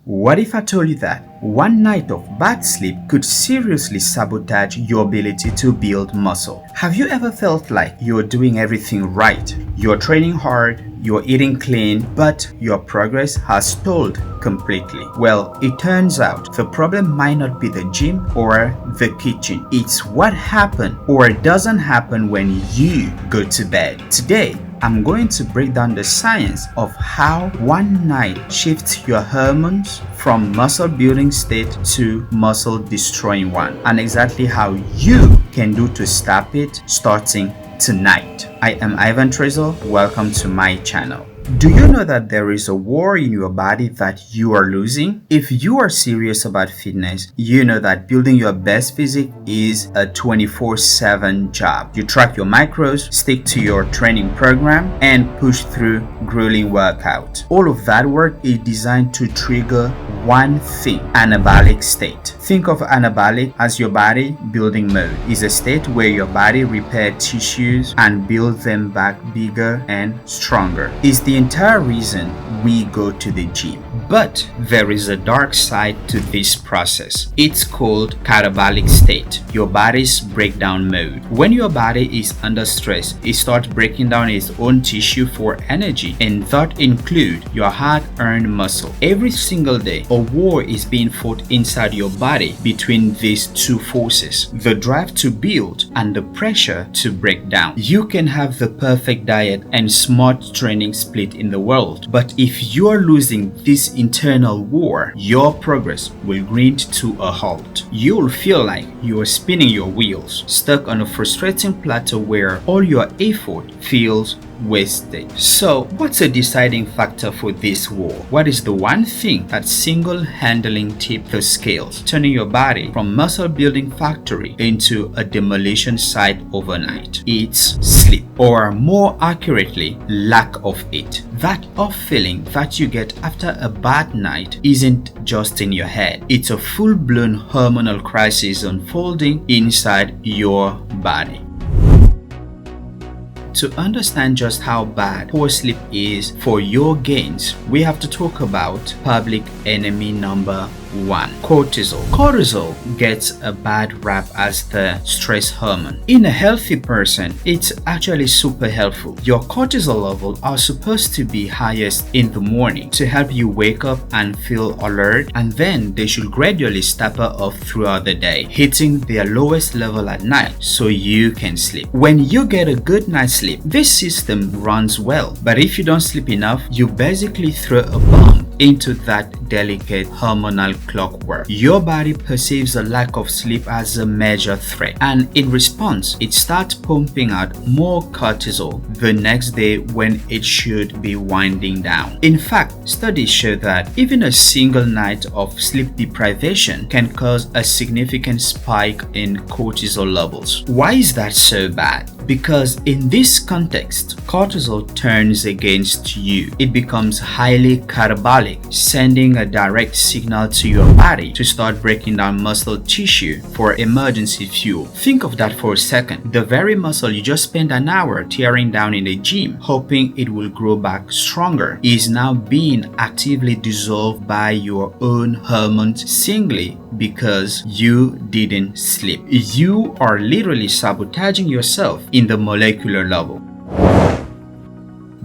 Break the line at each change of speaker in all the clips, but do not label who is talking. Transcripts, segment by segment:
What if I told you that one night of bad sleep could seriously sabotage your ability to build muscle? Have you ever felt like you're doing everything right? You're training hard, you're eating clean, but your progress has stalled completely. Well, it turns out the problem might not be the gym or the kitchen. It's what happened or doesn't happen when you go to bed. Today, I'm going to break down the science of how one night shifts your hormones from muscle building state to muscle destroying one, and exactly how you can do to stop it starting tonight. I am Ivan Trezel. Welcome to my channel. Do you know that there is a war in your body that you are losing? If you are serious about fitness, you know that building your best physique is a 24/7 job. You track your macros, stick to your training program, and push through grueling workouts. All of that work is designed to trigger one thing: anabolic state. Think of anabolic as your body building mode. It's a state where your body repairs tissues and builds them back bigger and stronger. It's the entire reason we go to the gym. But there is a dark side to this process. It's called catabolic state, your body's breakdown mode. When your body is under stress, it starts breaking down its own tissue for energy, and that includes your hard-earned muscle. Every single day, a war is being fought inside your body between these two forces: the drive to build and the pressure to break down. You can have the perfect diet and smart training split in the world, but if you are losing this internal war, your progress will grind to a halt. You'll feel like you are spinning your wheels, stuck on a frustrating plateau where all your effort feels wasted. So, what's a deciding factor for this war? What is the one thing that single-handedly tips the scales, turning your body from muscle building factory into a demolition site overnight? It's sleep, or more accurately, lack of it. That off feeling that you get after a bad night isn't just in your head. It's a full-blown hormonal crisis unfolding inside your body. To understand just how bad poor sleep is for your gains, we have to talk about public enemy number one: cortisol. Cortisol gets a bad rap as the stress hormone. In a healthy person, it's actually super helpful. Your cortisol levels are supposed to be highest in the morning to help you wake up and feel alert, and then they should gradually taper off throughout the day, hitting their lowest level at night so you can sleep. When you get a good night's sleep, this system runs well, but if you don't sleep enough, you basically throw a bomb into that delicate hormonal clockwork. Your body perceives a lack of sleep as a major threat, and in response, it starts pumping out more cortisol the next day when it should be winding down. In fact, studies show that even a single night of sleep deprivation can cause a significant spike in cortisol levels. Why is that so bad? Because in this context, cortisol turns against you. It becomes highly catabolic, sending a direct signal to your body to start breaking down muscle tissue for emergency fuel. Think of that for a second. The very muscle you just spent an hour tearing down in the gym, hoping it will grow back stronger, is now being actively dissolved by your own hormones singly because you didn't sleep. You are literally sabotaging yourself in the molecular level.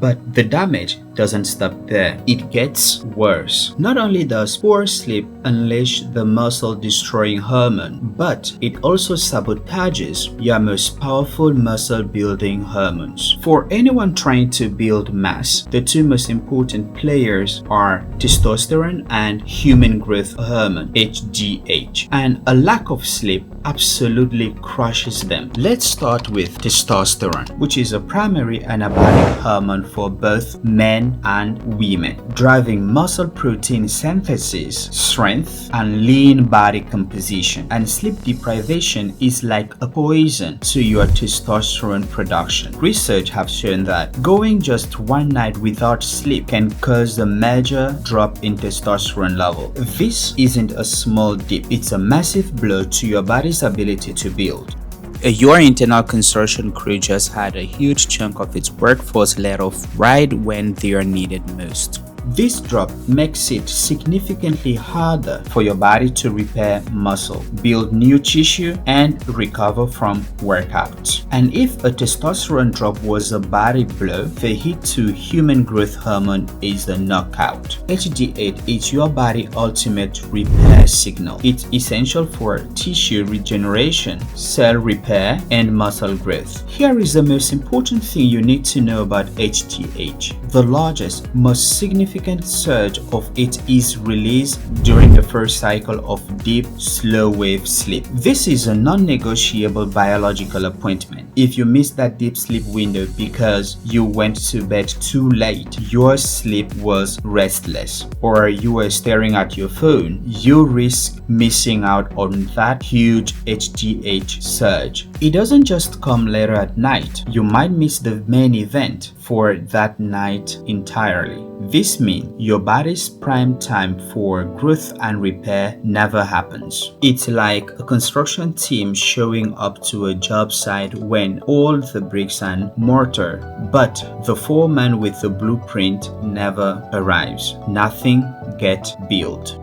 But the damage doesn't stop there. It gets worse. Not only does poor sleep unleash the muscle-destroying hormone, but it also sabotages your most powerful muscle-building hormones. For anyone trying to build mass, the two most important players are testosterone and human growth hormone, HGH, and a lack of sleep absolutely crushes them. Let's start with testosterone, which is a primary anabolic hormone for both men and women, driving muscle protein synthesis, strength, and lean body composition. And sleep deprivation is like a poison to your testosterone production. Research have shown that going just one night without sleep can cause a major drop in testosterone level. This isn't a small dip, it's a massive blow to your body's ability to build. Your internal construction crew just had a huge chunk of its workforce let off right when they are needed most. This drop makes it significantly harder for your body to repair muscle, build new tissue, and recover from workouts. And if a testosterone drop was a body blow, the hit to human growth hormone is the knockout. HGH is your body's ultimate repair signal. It's essential for tissue regeneration, cell repair, and muscle growth. Here is the most important thing you need to know about HGH. The largest, most significant surge of it is released during the first cycle of deep, slow-wave sleep. This is a non-negotiable biological appointment. If you miss that deep sleep window because you went to bed too late, your sleep was restless, or you were staring at your phone, you risk missing out on that huge HGH surge. It doesn't just come later at night. You might miss the main event for that night entirely. This means your body's prime time for growth and repair never happens. It's like a construction team showing up to a job site when all the bricks and mortar, but the foreman with the blueprint never arrives. Nothing gets built.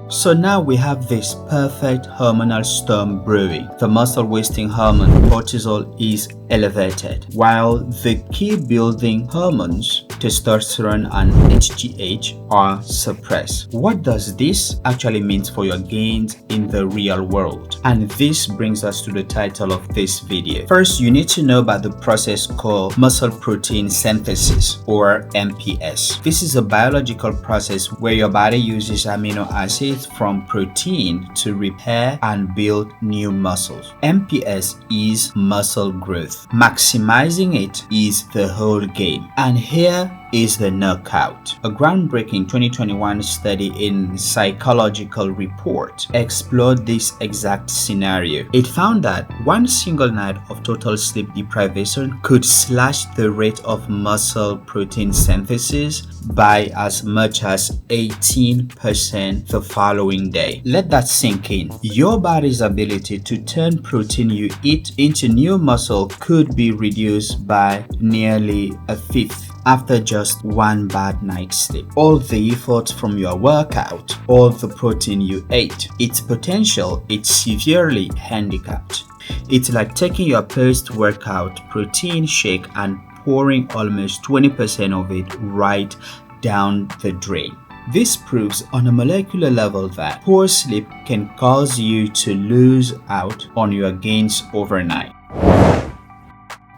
So now we have this perfect hormonal storm brewing. The muscle-wasting hormone cortisol is elevated, while the key building hormones, testosterone and HGH, are suppressed. What does this actually mean for your gains in the real world? And this brings us to the title of this video. First, you need to know about the process called muscle protein synthesis, or MPS. This is a biological process where your body uses amino acids from protein to repair and build new muscles. MPS is muscle growth. Maximizing it is the whole game. And here is the knockout. A groundbreaking 2021 study in Psychological Report explored this exact scenario. It found that one single night of total sleep deprivation could slash the rate of muscle protein synthesis by as much as 18% the following day. Let that sink in. Your body's ability to turn protein you eat into new muscle could be reduced by nearly a fifth after just one bad night's sleep. All the effort from your workout, all the protein you ate, its potential is severely handicapped. It's like taking your post-workout protein shake and pouring almost 20% of it right down the drain. This proves on a molecular level that poor sleep can cause you to lose out on your gains overnight.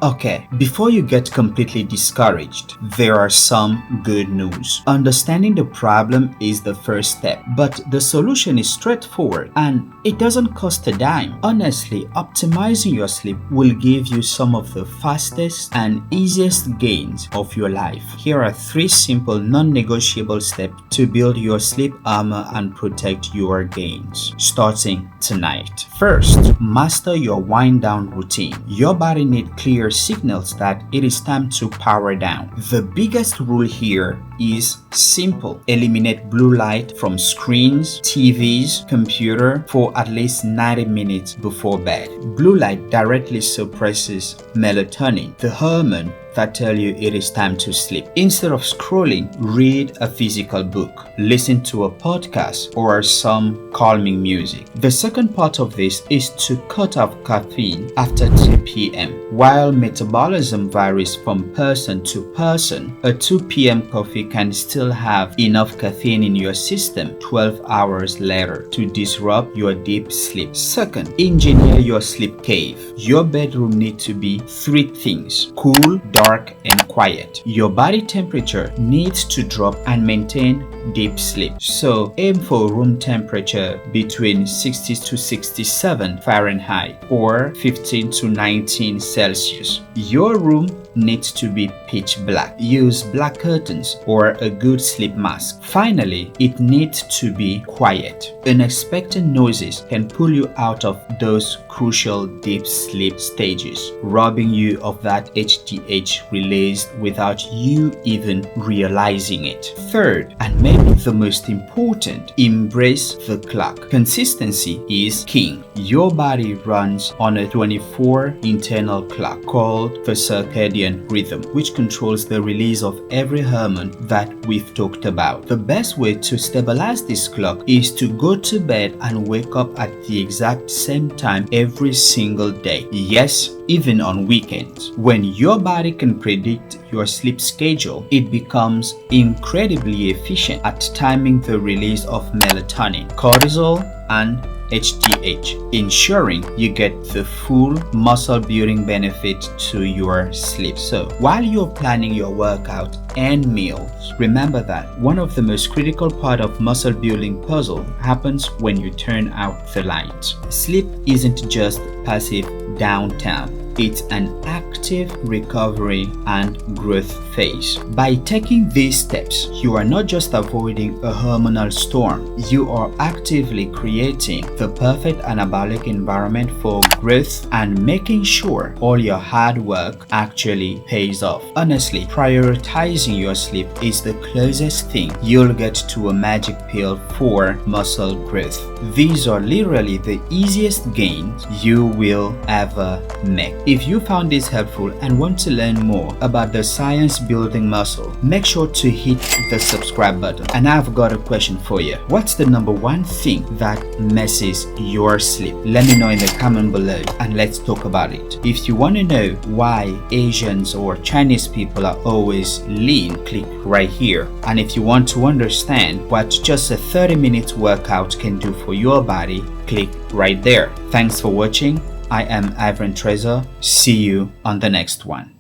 Okay, before you get completely discouraged, there are some good news. Understanding the problem is the first step, but the solution is straightforward and it doesn't cost a dime. Honestly, optimizing your sleep will give you some of the fastest and easiest gains of your life. Here are 3 simple non-negotiable steps to build your sleep armor and protect your gains, starting tonight. First, master your wind down routine. Your body needs clear signals that it is time to power down. The biggest rule here is simple. Eliminate blue light from screens, TVs, computer for at least 90 minutes before bed. Blue light directly suppresses melatonin, the hormone that tell you it is time to sleep. Instead of scrolling, read a physical book, listen to a podcast, or some calming music. The second part of this is to cut off caffeine after 2 p.m. While metabolism varies from person to person, a 2 p.m. coffee can still have enough caffeine in your system 12 hours later to disrupt your deep sleep. Second, engineer your sleep cave. Your bedroom needs to be 3 things: cool, dark, and quiet. Your body temperature needs to drop and maintain deep sleep. So aim for room temperature between 60 to 67 Fahrenheit or 15 to 19 Celsius. Your room needs to be pitch black. Use black curtains or a good sleep mask. Finally, it needs to be quiet. Unexpected noises can pull you out of those crucial deep sleep stages, robbing you of that HGH release without you even realizing it. Third, and maybe the most important, embrace the clock. Consistency is king. Your body runs on a 24 internal clock called the circadian circadian rhythm, which controls the release of every hormone that we've talked about. The best way to stabilize this clock is to go to bed and wake up at the exact same time every single day. Yes, even on weekends. When your body can predict your sleep schedule, it becomes incredibly efficient at timing the release of melatonin, cortisol, and HGH, ensuring you get the full muscle building benefit to your sleep. So while you're planning your workout and meals, remember that one of the most critical part of muscle building puzzle happens when you turn out the lights. Sleep isn't just passive downtime. It's an active recovery and growth phase. By taking these steps, you are not just avoiding a hormonal storm, you are actively creating the perfect anabolic environment for growth and making sure all your hard work actually pays off. Honestly, prioritizing your sleep is the closest thing you'll get to a magic pill for muscle growth. These are literally the easiest gains you will ever make. If you found this helpful and want to learn more about the science building muscle, make sure to hit the subscribe button. And I've got a question for you. What's the number one thing that messes your sleep? Let me know in the comment below and let's talk about it. If you want to know why Asians or Chinese people are always lean, click right here. And if you want to understand what just a 30-minute workout can do for your body, click right there. Thanks for watching. I am Ivan Trezor. See you on the next one.